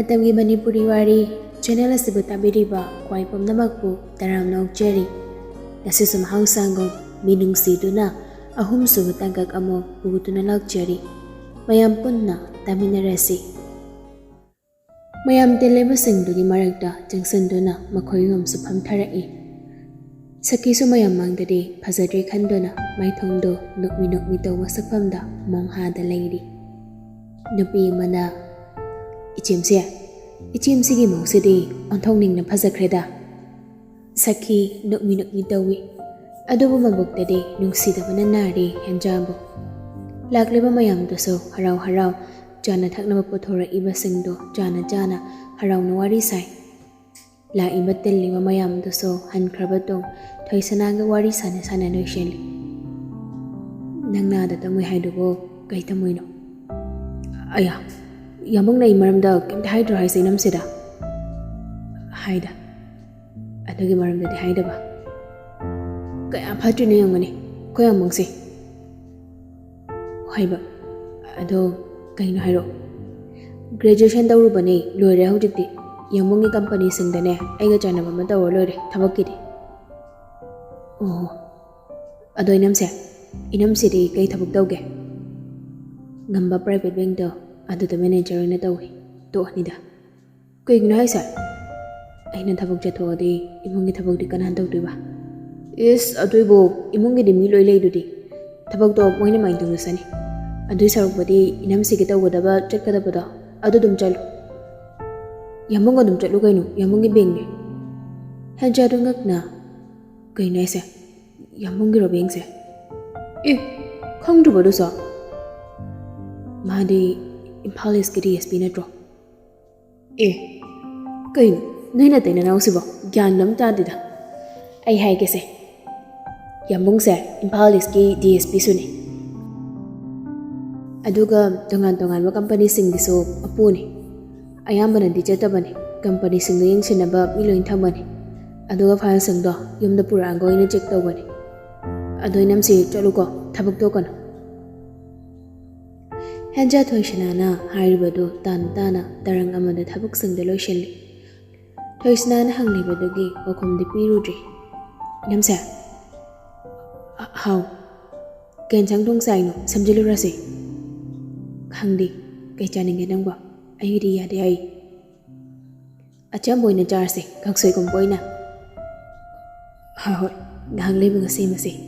Matamgi Manipuri Wari channel asibu tabiriba kwai pumnamakpu taramna okjeri. Nasisum hausangom Minungshiduna ahum subu tangkak amo bugutuna lakjeri. Mayam punna taminarasi. Mayam telebasingdugi maragda jangsanduna makhoyum supam tharai. Sakisu mayam mangdadi phazadri khanduna maithongdo nukmi tawwa sakpamda monghada leiri. Nupi mana Ichimsigi mausidi onthongning phazakreda. Sakhi nukmi tawi. Adubu mabuktadi nungsidabana nari henjabu. Lakleba mayam doso harau jana thaknaba puthora ibasingdo jana harau na wari sai. La ibatilliba mayam doso hankrabadong thoisananga wari sana noisheli. Nangnada tamui haidubo kai tamuino. Aya. Yamong na imaramda kemta haidro haisay namsida. Haida. Adugi maramda di haida ba? Kaya patri na yung mani. Kaya mongsi. Haiba. Ado kayo na hairo. Graduation daw ba ni lore hau jikti. Yamong i company singdane ay gajana ba madaw lore tabakidi. Oh. Ado inamsi. Inamsi di kay tabak daw ge. Ngamba private bank daw. Ado the manager na tawi. To nida. Kaya gina haisa. Ay nang tabag jato di imungi tabag di kanan daw diba? Yes, adoy bo imungi di miloy lay di. Tabag to mo na maintong lusani. Adoy sarok ba di inamsi kita wada ba chat kada ba da? Ado dum chalo. Yamong nga dum chalo kayo no. Yamong ibing ni. Hanja dong na. Kaya na isa. Yamong giro bing sa. Kang do ba do sa? Mahadi Impal is DSP na draw. Kayo, nahinatay na ako siba. Gyan nam tadi da. Ay hay kasi. Yambong sa Impal is DSP suni. Aduga tungan wa company sing diso apu ni. Ayamba na di jata ba ni. Company sing na yung sinaba miloyin tama ni. Aduga file sing do yung na pura ang gawin na check daw ba ni. Adoy nam si chalo ko tabag daw ka na. Hanja thoisanana hairibadu tana tarang amada thabuk singda loisheli. Thoisanana hanglibadugi wakumdi pirudri. Namsa. How? Kenchang dong saino samjilurasi. Hangdi kay chaninge nangwa ayudi yade ay. Acham boy na jarsi kaksoy kong boy na. Hahoy ngahangliba nga masi.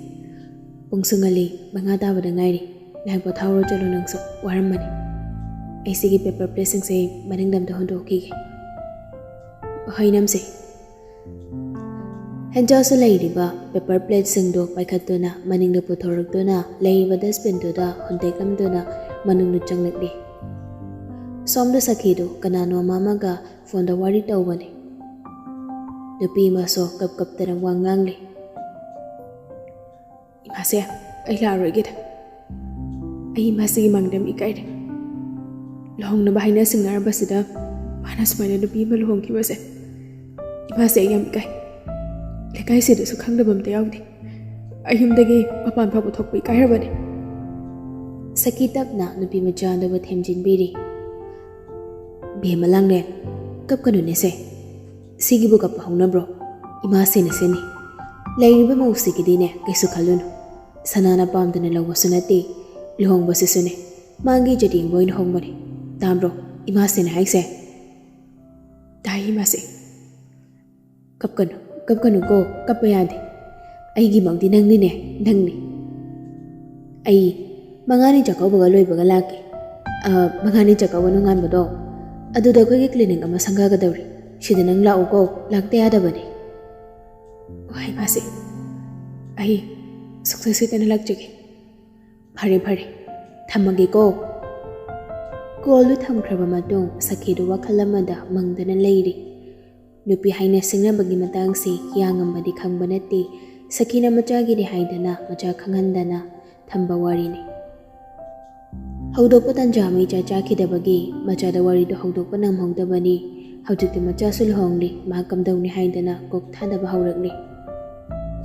Pungsungali mga tawad ang ngairi. Nagpo thawro chalo nangso waramani. Ay sige paper placing say maningdam to hondo kige. Hay namse. Hanja sa lady ba paper plate singdo paikhat na maningda po thorog do na lay ba dustbin do da honte kam do na manungnu chang nagdi. Somdo sakhido kanano mama ga phone da wari taw bani. Nupi maso kap tarang wangangli. Imase ay laro gid. Ay masigi mangdam ikay. Lohong na bahay na singar ba sida? Panas pa na nabi maluhong kibase. Imasa ayam ikay. Lekay sida sukhang na bamtayaw di. Ayum dagi papan paputok pa ikay ba di. Sakitap na nabi madyan daw at hemjin biri. Bihe malang rin. Kap ka nun ese. Sige bu kapahong na bro. Imasa na sini. Lain ba mausiki din eh kay sukhalun. Sana na pam na lawaso nati. Luhong ba si Sune? Mangi jadi boy na hong mo ni. Tambro, imase na haise. Dahil imase. Kapkano ko, kapayade. Ay gimang di nang ni. Ay, mangani chakaw bagaloy bagalaki. Mangani chakaw anungan mo do. Ado daw ko kiklining ang masangga ka daw rin. Sida nang lao ko, lagte ada ba ni? Ay, mase. Ay, suksesita na lagjagi. Phare thamagi ko. Kolu thamkraba matong sakhido wakhalamada mangdana leiri. Nupi haina singnabagi matang si yangam badi khangba nati sakhina machagi di haidana macha khanghandana thamba wari ni. Haudokpa tanjami cha khidabagi macha da wari do haudokpa namhongdabani haujikti macha sulhongli mahakamdawni haidana kok thadaba haurakni.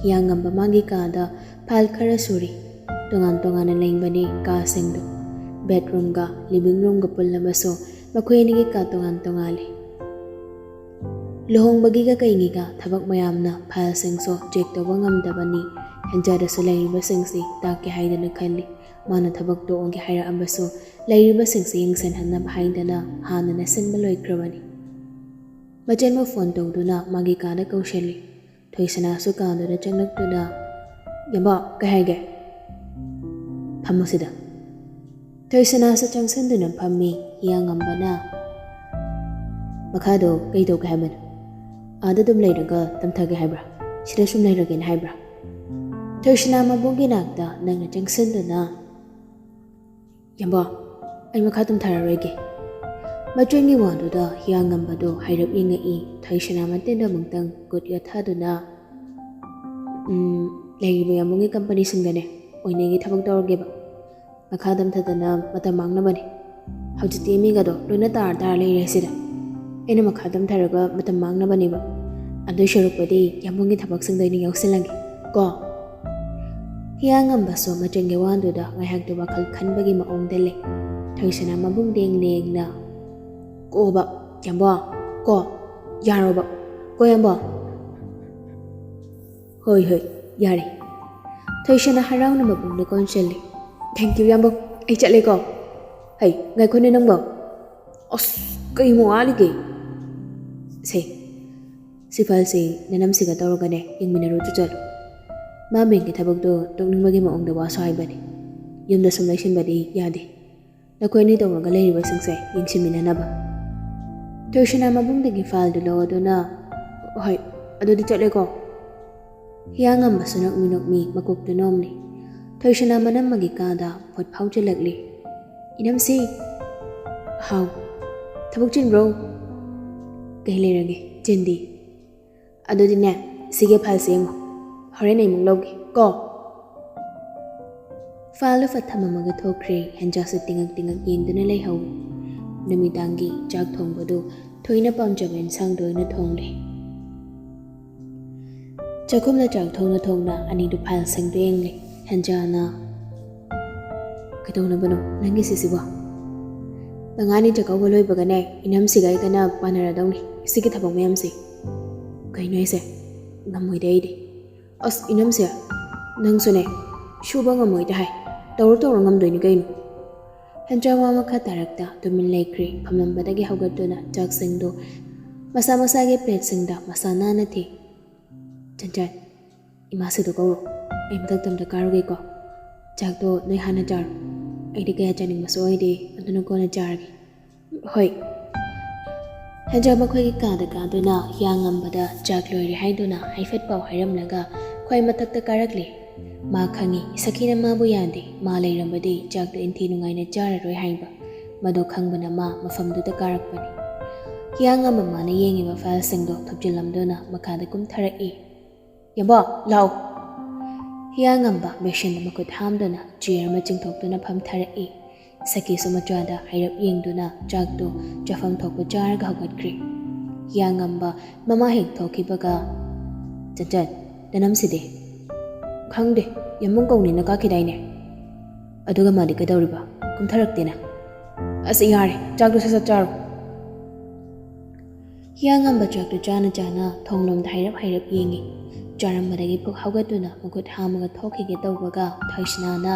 Yangam ba mangi kada phal khara suri. Tungan na lang ba ni kasing do. Bedroom ga, living room ga pula maso ꯃꯈꯣꯏ ꯑꯅꯤꯒꯤ ꯀꯥ ꯇꯣꯉꯥꯟ ꯇꯣꯉꯥꯜꯂꯤ꯫ ꯂꯨꯍꯣꯡꯕꯒꯤꯒ ꯀꯩꯒꯤꯒ ꯊꯕꯛ ꯃꯌꯥꯝꯅ ꯐꯥꯏꯜꯁꯤꯡꯁꯨ check ꯇꯧꯕ ꯉꯝꯗꯕꯅꯤ ꯍꯦꯟꯖꯥꯗꯁꯨ ꯂꯩꯔꯤꯕꯁꯤꯡꯁꯤ ꯇꯥꯛꯀꯦ ꯍꯥꯏꯗꯅ ꯈꯜꯂꯤ꯫ ꯃꯥꯅ ꯊꯕꯛ ꯇꯣꯛꯑꯒꯦ ꯍꯥꯏꯔꯛꯑꯕꯁꯨ ꯂꯩꯔꯤꯕꯁꯤꯡꯁꯤ ꯌꯦꯡꯁꯤꯟꯍꯟꯅꯕ ꯍꯥꯏꯗꯅ ꯍꯥꯟꯅꯅ ꯁꯤꯟꯕ ꯂꯣꯏꯈ꯭ꯔꯕꯅꯤ꯫ ꯃꯆꯟꯕꯨ ꯐꯣꯟ ꯇꯧꯗꯨꯅ ꯃꯥꯒꯤ ꯀꯥꯗ ꯀꯧꯁꯤꯜꯂꯤ꯫ ꯊꯣꯏꯁꯅꯥꯁꯨ ꯀꯥꯗꯨꯗ ꯆꯪꯂꯛꯇꯨꯅ ꯌꯥꯝꯕ ꯀꯩ ꯍꯥꯏꯒꯦ? ꯐꯝꯃꯨ ꯁꯤꯗ꯫ ꯊꯣꯏꯁꯅꯥꯁꯨ ꯆꯪꯁꯤꯟꯗꯨꯅ ꯐꯝꯃꯤ꯫ ꯍꯤꯌꯥꯡꯉꯝꯕꯅ ꯃꯈꯥꯗꯣ ꯀꯩ ꯇꯧꯒꯦ ꯍꯥꯏꯕꯅꯣ? ꯑꯥꯗ ꯑꯗꯨꯝ ꯂꯩꯔꯒ ꯇꯝꯊꯒꯦ ꯍꯥꯏꯕ꯭ꯔꯥ? ꯁꯤꯗ ꯁꯨꯝ ꯂꯩꯔꯒꯦꯅ ꯍꯥꯏꯕ꯭ꯔꯥ? ꯊꯣꯏꯁꯅꯥ ꯃꯕꯨꯡꯒꯤ ꯅꯥꯛꯇ ꯅꯪꯅ ꯆꯪꯁꯤꯟꯗꯨꯅ ꯌꯥꯝꯕ ꯑꯩ ꯃꯈꯥ ꯇꯝꯊꯔꯔꯣꯏꯒꯦ꯫ ꯃꯆꯟꯒꯤ ꯋꯥꯗꯨꯗ ꯍꯤꯌꯥꯡꯉꯝꯕꯗꯣ ꯍꯥꯏꯔꯞ ꯌꯦꯡꯉꯛꯏ꯫ ꯊꯣꯏꯁꯅꯥ ꯃꯇꯤꯟꯗ ꯑꯃꯨꯛꯇꯪ ꯀꯨꯠ ꯌꯣꯠꯊꯗꯨꯅ ꯂꯩꯔꯤꯕ ꯌꯥꯝꯕꯨꯡꯒꯤ ꯀꯝꯄꯅꯤꯁꯤꯡꯗꯅꯦ ꯑꯣꯏꯅꯒꯤ ꯊꯕꯛ ꯇꯧꯔꯒꯦꯕ꯫ ꯃꯈꯥ ꯇꯝꯊꯗꯅ ꯃꯇꯝ ꯃꯥꯡꯅꯕꯅꯤ꯫ ꯍꯧꯖꯤꯛꯇꯤ ꯃꯤꯒꯗꯣ ꯂꯣꯏꯅ ꯇꯥꯔ ꯂꯩꯔꯦ ꯁꯤꯗ꯫ ꯑꯩꯅ ꯃꯈꯥ ꯇꯝꯊꯔꯒ ꯃꯇꯝ ꯃꯥꯡꯅꯕꯅꯦꯕ꯫ ꯑꯗꯨꯏ ꯁꯔꯨꯛꯄꯨꯗꯤ ꯌꯥꯝꯕꯨꯡꯒꯤ ꯊꯕꯛꯁꯤꯡꯗ ꯑꯣꯏꯅ ꯌꯥꯎꯁꯤꯜꯂꯒꯦ ꯀꯣ꯫ ꯍꯤꯌꯥꯡꯉꯝꯕꯁꯨ ꯃꯆꯟꯒꯤ ꯋꯥꯗꯨꯗ ꯉꯥꯏꯍꯥꯛꯇ ꯋꯥꯈꯜ ꯈꯟꯕꯒꯤ ꯃꯑꯣꯡꯗ ꯂꯩ꯫ ꯊꯣꯏꯁꯅꯥ ꯃꯕꯨꯡ ꯂꯦꯡ-ꯂꯦꯡꯅ ꯀꯣꯕ ꯌꯥꯝꯕ ꯀꯣ ꯌꯥꯔꯣꯕ ꯀꯣ ꯌꯥꯝꯕ꯫ ꯍꯣꯏ ꯌꯥꯔꯦ꯫ ꯊꯣꯏꯁꯅꯥ ꯍꯔꯥꯎꯅ ꯃꯕꯨꯡꯗ ꯀꯣꯟꯁꯤꯜꯂꯤ꯫ ꯊꯦꯡꯛ ꯌꯨ ꯌꯥꯝꯕ ꯑꯩ ꯆꯠꯂꯦꯀꯣ꯫ ꯍꯩ ꯉꯥꯏꯈꯣꯅꯦ ꯅꯪꯕꯣ꯫ ꯑꯁ ꯀꯩꯃꯨꯛ ꯋꯥꯠꯂꯤꯒꯦ? ꯁꯤ ꯐꯥꯏꯜꯁꯤ ꯅꯅꯝꯁꯤꯒ ꯇꯧꯔꯒꯅꯦ ꯌꯦꯡꯃꯤꯟꯅꯔꯨꯆꯣ ꯆꯠꯂꯣ꯫ ꯃꯥ ꯕꯦꯡꯛꯀꯤ ꯊꯕꯛꯇꯣ ꯇꯣꯛꯅꯤꯡꯕꯒꯤ ꯃꯑꯣꯡꯗ ꯋꯥꯁꯨ ꯍꯥꯏꯕꯅꯤ꯫ ꯌꯨꯝꯗ ꯁꯨꯝ ꯂꯩꯁꯤꯟꯕꯗꯤ ꯌꯥꯗꯦ꯫ ꯅꯈꯣꯏ ꯑꯅꯤ ꯇꯧꯔꯒ ꯂꯩꯔꯤꯕꯁꯤꯡꯁꯦ ꯌꯦꯡꯁꯤꯟꯃꯤꯟꯅꯅꯕ꯫ ꯊꯣꯏꯁꯅꯥ ꯃꯕꯨꯡꯗꯒꯤ ꯐꯥꯏꯜꯗꯨ ꯂꯧꯗꯨꯅ ꯍꯣꯏ ꯑꯗꯨꯗꯤ ꯆꯠꯂꯦꯀꯣ꯫ ꯍꯤꯌꯥꯡꯉꯝꯕꯁꯨ ꯅꯣꯛꯃꯤ ꯃꯀꯣꯛꯇꯨ ꯅꯣꯝꯂꯤ꯫ ꯊꯣꯏꯁꯅꯥ ꯃꯅꯝꯃꯒꯤ ꯀꯥꯗ ꯄꯣꯠ ꯐꯥꯎꯖꯤꯜꯂꯛꯂꯤ꯫ ꯏꯅꯝꯁꯤ꯫ ꯍꯥꯎ ꯊꯕꯛ ꯆꯤꯟꯕ꯭ꯔꯣ? ꯀꯩ ꯂꯩꯔꯒꯦ ꯆꯤꯟꯗꯤ꯫ ꯑꯗꯨꯗꯤꯅꯦ ꯁꯤꯒꯤ ꯐꯥꯏꯜꯁꯦ ꯌꯦꯡꯉꯣ꯫ ꯍꯣꯔꯦꯟ ꯑꯩꯃꯨꯛ ꯂꯧꯒꯦ ꯀꯣ꯫ ꯐꯥꯏꯜꯗꯨ ꯐꯠ ꯊꯝꯃꯝꯃꯒ ꯊꯣꯛꯈ꯭ꯔꯦ꯫ ꯍꯦꯟꯖꯥꯁꯨ ꯇꯤꯡꯉꯛ ꯌꯦꯡꯗꯨꯅ ꯂꯩꯍꯧꯏ꯫ ꯅꯨꯃꯤꯗꯥꯡꯒꯤ ꯆꯥꯛ ꯊꯣꯡꯕꯗꯨ ꯊꯣꯏꯅ ꯄꯥꯝꯖꯕ ꯏꯟꯁꯥꯡꯗꯣ ꯑꯣꯏꯅ ꯊꯣꯡꯂꯦ꯫ ꯆꯥꯛꯈꯨꯝꯗ ꯆꯥꯛ ꯊꯣꯡꯅ ꯑꯅꯤꯗꯨ ꯐꯥꯏꯜꯁꯤꯡꯗꯨ ꯌꯦꯡꯂꯦ꯫ ꯍꯦꯟꯖꯥꯅ ꯀꯩꯗꯧꯅꯕꯅꯣ ꯅꯪꯒꯤꯁꯤꯕꯣ? ꯃꯉꯥꯅꯤ ꯆꯥꯛꯀꯧꯕ ꯂꯣꯏꯕꯒꯅꯦ ꯏꯅꯝꯁꯤꯒ ꯑꯩꯒꯅ ꯄꯥꯅꯔꯗꯧꯅꯤ ꯁꯤꯒꯤ ꯊꯕꯛ ꯃꯌꯥꯝꯁꯤ꯫ ꯀꯩꯅꯣ ꯑꯩꯁꯦ ꯉꯝꯃꯣꯏꯗ ꯑꯩꯗꯤ꯫ ꯑꯁ ꯏꯅꯝꯁꯦ ꯅꯪꯁꯨꯅꯦ ꯁꯨꯕ ꯉꯝꯃꯣꯏꯗ ꯍꯥꯏ ꯇꯧꯔ ꯉꯝꯗꯣꯏꯅꯤ ꯀꯩꯅꯣ꯫ ꯍꯦꯟꯖꯥ ꯋꯥ ꯃꯈꯥ ꯇꯥꯔꯛꯇ ꯇꯨꯃꯤꯟ ꯂꯩꯈ꯭ꯔꯦ꯫ ꯐꯝꯂꯝꯕꯗꯒꯤ ꯍꯧꯒꯠꯇꯨꯅ ꯆꯥꯛꯁꯤꯡꯗꯨ ꯃꯁꯥ ꯃꯁꯥꯒꯤ ꯄ꯭ꯂꯦꯠꯁꯤꯡꯗ ꯃꯁꯥ ꯅꯥꯟꯅ ꯊꯤ꯫ ꯆꯟꯆꯟ ꯏꯃꯥꯁꯤꯗꯣ ꯀꯧꯔꯣ ꯑꯩ ꯃꯊꯛꯇ ꯑꯝꯇ ꯀꯥꯔꯨꯒꯦꯀꯣ꯫ ꯆꯥꯛꯇꯣ ꯅꯣꯏ ꯍꯥꯟꯅ ꯆꯥꯔꯣ꯫ ꯑꯩꯗꯤ ꯀꯌꯥ ꯆꯥꯅꯤꯡꯕꯁꯨ ꯑꯣꯏꯗꯦ ꯑꯗꯨꯅ ꯀꯣꯟꯅ ꯆꯥꯔꯒꯦ꯫ ꯍꯣꯏ꯫ ꯍꯦꯟꯖꯥ ꯃꯈꯣꯏꯒꯤ ꯀꯥꯗ ꯀꯥꯗꯨꯅ ꯍꯤꯌꯥꯡꯉꯝꯕꯗ ꯆꯥꯛ ꯂꯣꯏꯔꯦ ꯍꯥꯏꯗꯨꯅ ꯍꯥꯏꯐꯦꯠ ꯄꯥꯎ ꯍꯥꯏꯔꯝꯂꯒ ꯈ꯭ꯋꯥꯏ ꯃꯊꯛꯇ ꯀꯥꯔꯛꯂꯦ꯫ ꯃꯥ ꯈꯪꯉꯤ ꯁꯈꯤꯅ ꯃꯥꯕꯨ ꯌꯥꯗꯦ ꯃꯥ ꯂꯩꯔꯝꯕꯗꯤ ꯆꯥꯛꯇꯣ ꯏꯟꯊꯤ ꯅꯨꯡꯉꯥꯏꯅ ꯆꯥꯔꯔꯣꯏ ꯍꯥꯏꯕ꯫ ꯃꯗꯨ ꯈꯪꯕꯅ ꯃꯥ ꯃꯐꯝꯗꯨꯗ ꯀꯥꯔꯛꯄꯅꯤ꯫ ꯍꯤꯌꯥꯡꯉꯝꯕ ꯃꯥꯅ ꯌꯦꯡꯉꯤꯕ ꯐꯥꯏꯜꯁꯤꯡꯗꯣ ꯊꯨꯞꯆꯤꯜꯂꯝꯗꯨꯅ ꯃꯈꯥꯗ ꯀꯨꯝꯊꯔꯛꯏ꯫ ꯌꯥꯝꯕ ꯂꯥꯛꯑꯣ꯫ ꯍꯤꯌꯥꯡꯉꯝꯕ ꯕꯦꯁꯤꯟꯗ ꯃꯈꯨꯠ ꯍꯥꯝꯗꯨꯅ ꯆꯤꯌꯔ ꯑꯃ ꯆꯤꯡꯊꯣꯛꯇꯨꯅ ꯐꯝꯊꯔꯛꯏ꯫ ꯁꯈꯤꯁꯨ ꯃꯆꯥꯗ ꯍꯥꯏꯔꯞ ꯌꯦꯡꯗꯨꯅ ꯆꯥꯛꯇꯣ ꯆꯥꯐꯝ ꯊꯣꯛꯄ ꯆꯥꯔꯒ ꯍꯧꯒꯠꯈ꯭ꯔꯦ꯫ ꯍꯤꯌꯥꯡꯉꯝꯕ ꯃꯃꯥ ꯍꯦꯛ ꯊꯣꯛꯈꯤꯕꯒ ꯆꯟꯆꯟ ꯅꯅꯝꯁꯤꯗꯤ? ꯈꯪꯗꯦ ꯌꯥꯝꯕꯨꯡ ꯀꯧꯅꯤꯅ ꯀꯥꯈꯤꯗꯥꯏꯅꯦ꯫ ꯑꯗꯨꯒ ꯃꯥꯗꯤ ꯀꯩꯗꯧꯔꯤꯕ? ꯀꯨꯝꯊꯔꯛꯇꯦꯅ꯫ ꯑꯁ ꯌꯥꯔꯦ ꯆꯥꯛꯇꯣ ꯁꯠ ꯆꯥꯔꯣ꯫ ꯍꯤꯌꯥꯡꯉꯝꯕ ꯆꯥꯛꯇꯨ ꯆꯥꯅ ꯊꯣꯡꯂꯣꯝꯗ ꯍꯥꯏꯔꯞ ꯌꯦꯡꯉꯤ꯫ ꯆꯥꯔꯝꯕꯗꯒꯤ ꯄꯨꯛ ꯍꯧꯒꯠꯇꯨꯅ ꯃꯈꯨꯠ ꯍꯥꯝꯃꯒ ꯊꯣꯛꯈꯤꯒꯦ ꯇꯧꯕꯒ ꯊꯣꯏꯁꯅꯥꯅ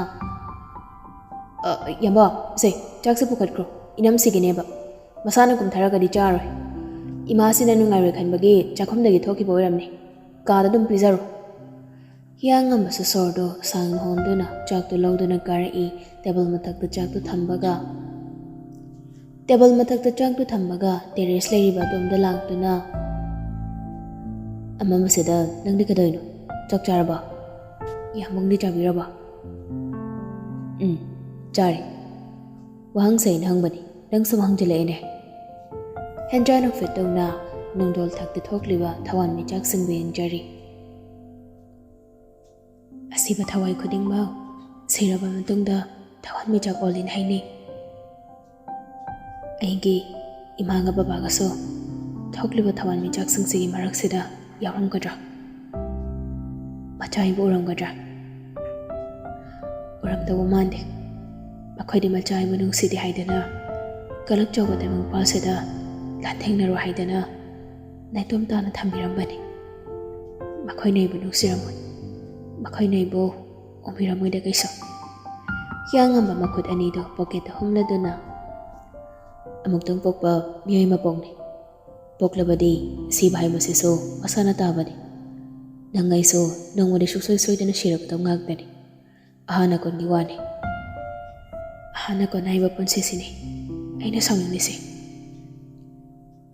ꯌꯥꯝꯕ ꯁꯦ ꯆꯥꯛꯁꯦ ꯄꯨꯈꯠꯈ꯭ꯔꯣ ꯏꯅꯝꯁꯤꯒꯤꯅꯦꯕ ꯃꯁꯥꯅ ꯀꯨꯝꯊꯔꯒꯗꯤ ꯆꯥꯔꯣꯏ꯫ ꯏꯃꯥꯁꯤꯅ ꯅꯨꯡꯉꯥꯏꯔꯣꯏ ꯈꯟꯕꯒꯤ ꯆꯥꯛꯈꯨꯝꯗꯒꯤ ꯊꯣꯛꯈꯤꯕ ꯑꯣꯏꯔꯝꯅꯤ ꯀꯥꯗ ꯑꯗꯨꯝ ꯄꯤꯖꯔꯣ꯫ ꯍꯤꯌꯥꯡꯉꯝꯕꯁꯨ ꯁꯣꯔꯗꯣ ꯁꯥꯡꯅ ꯍꯣꯟꯗꯨꯅ ꯆꯥꯛꯇꯨ ꯂꯧꯗꯨꯅ ꯀꯥꯔꯛꯏ꯫ ꯇꯦꯕꯜ ꯃꯊꯛꯇ ꯆꯥꯛꯇꯨ ꯊꯝꯕꯒ ꯇꯦꯔꯦꯁ ꯂꯩꯔꯤꯕ ꯑꯗꯣꯝꯗ ꯂꯥꯛꯇꯨꯅ ꯑꯃꯝꯕꯁꯤꯗ ꯅꯪꯗꯤ ꯀꯩꯗꯧꯔꯤꯅꯣ? ꯆꯥꯛ ꯆꯥꯔꯕ? ꯌꯥꯝꯕꯨꯡꯗꯤ ꯆꯥꯕꯤꯔꯕ? ꯆꯥꯔꯦ꯫ ꯋꯥꯍꯪꯁꯦ ꯑꯩꯅ ꯍꯪꯕꯅꯤ ꯅꯪ ꯁꯨꯝ ꯍꯪꯖꯤꯜꯂꯛꯑꯦꯅꯦ꯫ ꯍꯦꯟꯖꯥ ꯅꯣꯛꯐꯦꯠ ꯇꯧꯅ ꯅꯨꯡꯗꯣꯜ ꯊꯛꯇ ꯊꯣꯛꯂꯤꯕ ꯊꯋꯥꯟꯃꯤꯆꯥꯛꯁꯤꯡꯕꯨ ꯌꯦꯡꯖꯔꯤ꯫ ꯑꯁꯤꯕ ꯊꯋꯥꯏ ꯈꯨꯗꯤꯡꯃꯛ ꯁꯤꯔꯕ ꯃꯇꯨꯡꯗ ꯊꯋꯥꯟꯃꯤꯆꯥꯛ ꯑꯣꯜꯂꯤꯅ ꯍꯥꯏꯅꯩ꯫ ꯑꯩꯒꯤ ꯏꯃꯥꯒ ꯕꯕꯥꯒꯁꯨ ꯊꯣꯛꯂꯤꯕ ꯊꯋꯥꯟꯃꯤꯆꯥꯛꯁꯤꯡꯁꯤꯒꯤ ꯃꯔꯛꯁꯤꯗ ꯌꯥꯎꯔꯝꯒꯗ꯭ꯔꯥ? ꯃꯆꯥ ꯑꯩꯕꯨ ꯎꯔꯝꯒꯗ꯭ꯔꯥ? ꯎꯔꯝꯗꯧꯕ ꯃꯥꯟꯗꯦ꯫ ꯃꯈꯣꯏꯗꯤ ꯃꯆꯥ ꯑꯩꯕꯨ ꯅꯨꯡꯁꯤꯗꯦ ꯍꯥꯏꯗꯅ ꯀꯂꯛꯆꯧꯕ ꯇꯥꯏꯕꯪꯄꯥꯜꯁꯤꯗ ꯂꯥꯟꯊꯦꯡꯅꯔꯣ ꯍꯥꯏꯗꯅ ꯅꯥꯏꯇꯣꯝ ꯇꯥꯅ ꯊꯝꯕꯤꯔꯝꯕꯅꯤ. ꯃꯈꯣꯏꯅ ꯑꯩꯕꯨ ꯅꯨꯡꯁꯤꯔꯝꯃꯣꯏ, ꯃꯈꯣꯏꯅ ꯑꯩꯕꯨ ꯎꯕꯤꯔꯝꯃꯣꯏꯗ ꯀꯩꯁꯨ. ꯍꯤꯌꯥꯡꯉꯝꯕ ꯃꯈꯨꯠ ꯑꯅꯤꯗꯨ ꯄꯣꯀꯦꯠꯇ ꯍꯨꯝꯂꯗꯨꯅ ꯑꯃꯨꯛꯇꯪ ꯄꯣꯛꯄ ꯃꯤꯑꯣꯏ ꯃꯄꯣꯛꯅꯤ. ꯄꯣꯛꯂꯕꯗꯤ ꯁꯤꯕ ꯍꯥꯏꯕꯁꯤꯁꯨ ꯃꯁꯥꯅ ꯇꯥꯕꯅꯤ. ꯅꯪ ꯑꯩꯁꯨ ꯅꯣꯡꯃꯗꯤ ꯁꯨꯡꯁꯣꯏ ꯁꯣꯏꯗꯅ ꯁꯤꯔꯛꯀꯗꯧ ꯉꯥꯛꯇꯅꯤ. ꯑꯍꯥꯟ ꯑꯀꯣꯟꯒꯤ ꯋꯥꯅꯤ. ꯑꯍꯥꯟ ꯑꯀꯣꯟ ꯍꯥꯏꯕ ꯄꯨꯟꯁꯤꯁꯤꯅꯤ ꯑꯩꯅ ꯁꯥꯎꯅꯤꯡꯂꯤꯁꯤ.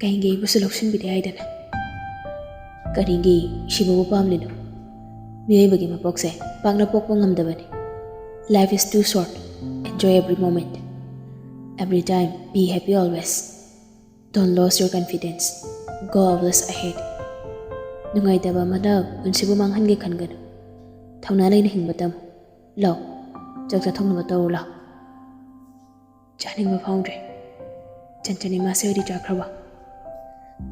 ꯀꯩꯒꯤ ꯑꯩꯕꯨꯁꯨ ꯂꯧꯁꯤꯟꯕꯤꯗꯦ ꯍꯥꯏꯗꯅ. ꯀꯔꯤꯒꯤ ꯁꯤꯕꯕꯨ ꯄꯥꯝꯂꯤꯅꯣ? ꯃꯤꯑꯣꯏꯕꯒꯤ ꯃꯄꯣꯛꯁꯦ ꯄꯥꯛꯅ ꯄꯣꯛꯄ ꯉꯝꯗꯕꯅꯤ. Life is too short. Enjoy every moment. Every time, be happy always. Don't lose your confidence. Go always ahead. Nungaitaba amada punsibu manghange khanganu. Thauna laina hingba tamu. Lau, chak chathongnaba taru lau. Chaningba phaungdre. Chanchani mase odi chakraba.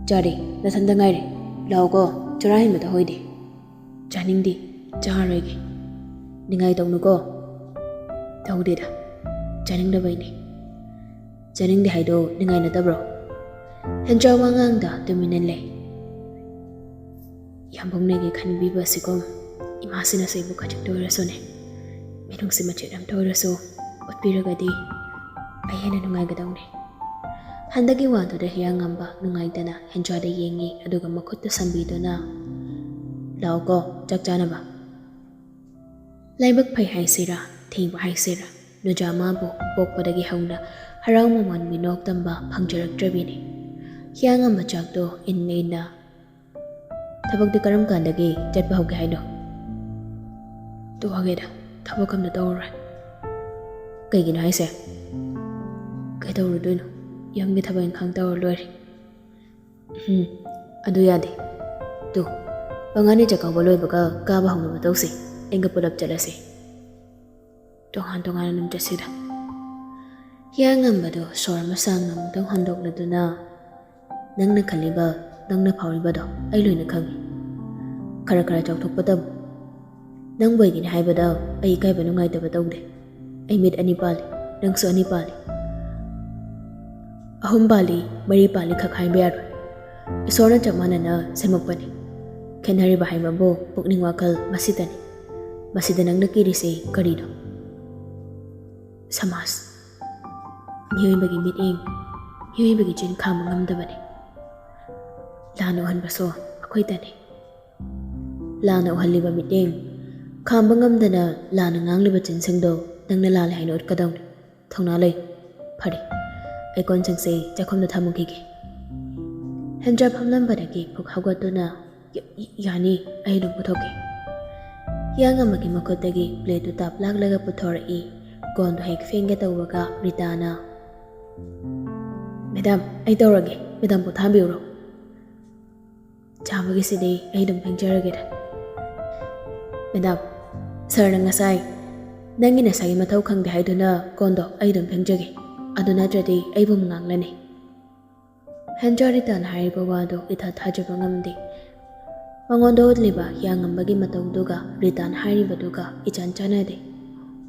Chare, nathanda ngaire. Lau ko chara hinbata hoide. Chaningdi, charoige. Ningai tawnu ko. Tawdeda. Chaningdabaini. Chaningdi haido ningai natabro. Henja wangangda tuminan lay. Yambongnegi khanbiba sikom imasina saibu kachik toirasone. Minungsi machiram toiraso utpiragadi ayena nungai gadawne. Handagi waduda hiyangamba nungai dana henjada yengi aduga makutta sambidona. Lau ko chakchanaba. Laibak pai haisira, thingba haisira. Nujamabu pokpadagi hauna harau maman minok tamba phangjaraktrabini. Hiyangamba chakdo inna Thabakdi karam kandagi chatpa hauge haino. Tu hageda thabak amna tawra. Kaigina haise. Kai tawrudoino. Yamgi thabak inkhang tawra loire. Adu yade. Tu pangani chakaw baloi baka kaba hauna matawsi. Enga pulap chalase. Tongan num chasida. Hiyangambado sorma sang namtang handok laduna. Nangna khaliba Nangna phawribado ai loina khangi. Khara chawthokpadam. Nang boigini haibada ai kaiba nungaitaba tawde. Ai mit ani pali, nangsu ani pali. Ahum pali, mari pali khak haiba yaroi. Isorna chapmanana semakpani. Khenhariba haibabu pukning wakal masitani. Masida nangna kirise karino. Samas. Miyoi miting, miyoi chin khama ngamdabani. Lana uhanbaso akoy tani. Lana uhaliba miting. Khamba ngamdana lana ngangliba chinsangdo nangna lala haino utkadawni. Thongna lay. Phari. Ay konchangse chakhomna thamugigi. Henja phamlambadagi phuk hawgatuna yani ay dum puthoke. Yangamagi makotagi plate tap laglaga puthori kondo hek fenge tawbaga Ritana. Madam, ay tawrage. Madam po thambiuro. Chamagi sidi ay dum pengjarageda. Madam, sir nang ngasay. Nangi nasay mataw kang dihay na kondo ay dum pengjage. Aduna jadi ay bumanganglani. Henjaritan hari bawado ita thajabangamdi. Mangondo liba yangambagi mataw duga Ritan hari baduga ichanchana de.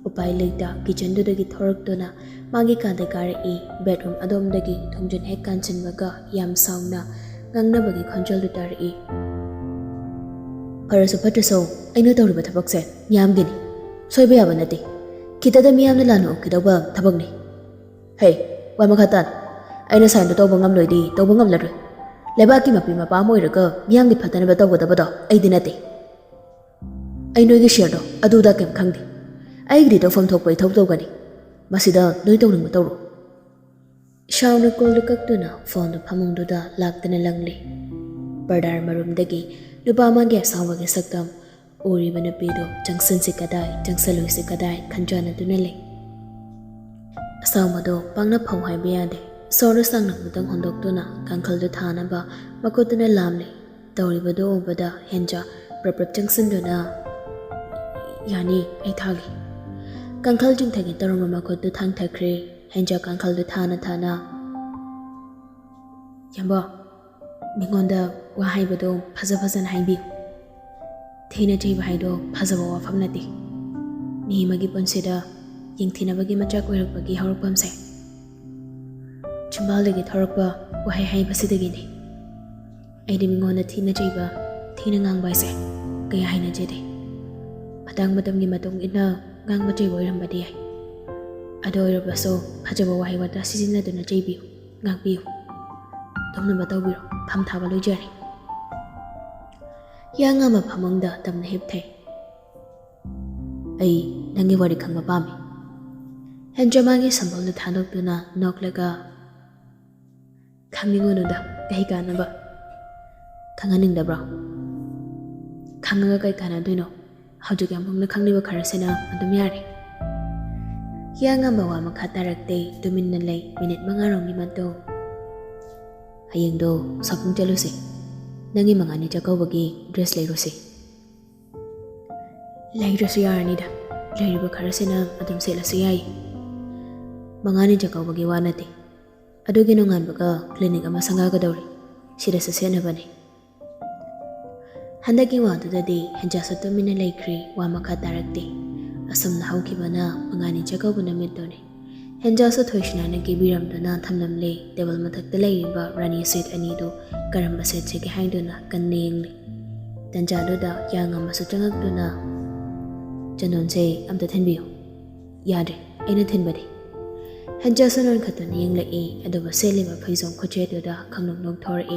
Upay legda kitchen dudagi thorak duna magi kadagari bedroom adomdagi thongjun hek kanchinbaga yam sauna ngangnabagi khonjol dutari. Parasu patraso aino tawriba thabakse yamgini soiba yaba nati. Kitada miyamna lanu okidawba thabakni. Hey, wa makhatan. Aina sign to tawba ngamloidi tawba ngamlaroi. Lebaki mapi mapa moiraga miyamgi phatanaba tawgadabado aidi nati. Ainoigi share do aduda kem khangdi. Aigri tawfam thokpai thawtawgani. Masida noi tawningba tawro. Shauna koldu kaktuna phone do phamungduda laktana langli. Pardar marumdagi nupa amagi asawagi saktam uriba napido jangsan si kadai jangsaloi si kadai khanjana dunale. Asawmado pangna phau haiba yade. Sora sangnang mutang hondoktuna kangkhaldu thanaba makotuna lamle. Tawribado obada henja praprap jangsanduna yani ai thagi. Kangkhal jungthagi tarunga makotdu thang thakre henja kangkhaldu thana. Yamba mingonda wa haibado phazan haibi. Thina jaiba haido phazaba wafam nati. Ni magi ponsida yingthinabagi machak oirakpagi haurakpamse. Chimbalagi Thorpa, Wahai Basidagini. Aiding on the Tina Jiba, Tina Ngang Bise, Gayahina Jedi. Matamgi Matung ina, Gang Baji William Badia. Adore Baso, Hajaba Wahawata Sisina Duna Jabi, Gang Biu. Domna Batobiro, Pam Tavalu Jerry. Young am up among the Dam Hip Tay. Ay, Nangi Wari Kanga Bami. And Jamagi Sambal the Tanok Duna, knock like a coming on the Gahiganaba. Kanganing the brow. Kangaga Kanadino, how to get among the Kangiva Karasena and the Miari. Young Ambawa Makatarak Day, Dominale, Minute Mangarong Nimanto. Ayendo, Sapung Jealousy. Nangi Mangani Jacobagi, dress Lerosi. Lerosi Arnida, Leriba Karasena, Adam Selasiai. Mangani Jacobagi Wanati. Aduginongan Baga, clinic Amasangagadori. She does a senabani. Handaki wanted the day, and just a domina lakri, Wamaka direct day. Asam Naukibana, Mangani Jacobana Midoni. And just a tuition and Gibiram Dona Tamnam lay, Devil Matak the lay, but Rani said Anido, Garamba said Cheki Hinduna, Ganingly. Then Jaduda, young Amasutanga Duna. Janon say, I'm the Tenbio. Yadri, ain't a Tenbody. And just an uncutton young lay, and over sailing a piece on Cochetuda, Kang Nungcthoi.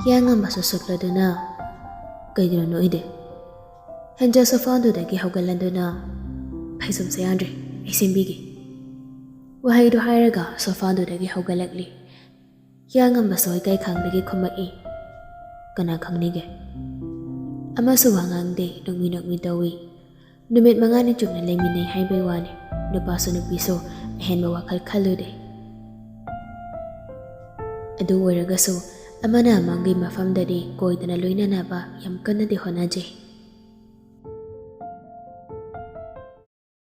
Young Amasutla Duna, Gaidino Noide. And just a found the Gihogalanduna, Paisum say Andre, I seem biggie. Wahai do Hiraga, so found the Gihogalagli. Young Ambasoy Gai Kang the Gikoma Gana Kang Nige. Amasuangang day, Nungminok Midawi. Numit Mangani Jumna Lemine Highway no Bason of Biso, a Henbawakal Kalude. Adu Waragaso, Amana Mangi Mafam Daddy, Goy than a Luina Naba, Yam Kana de Honaje.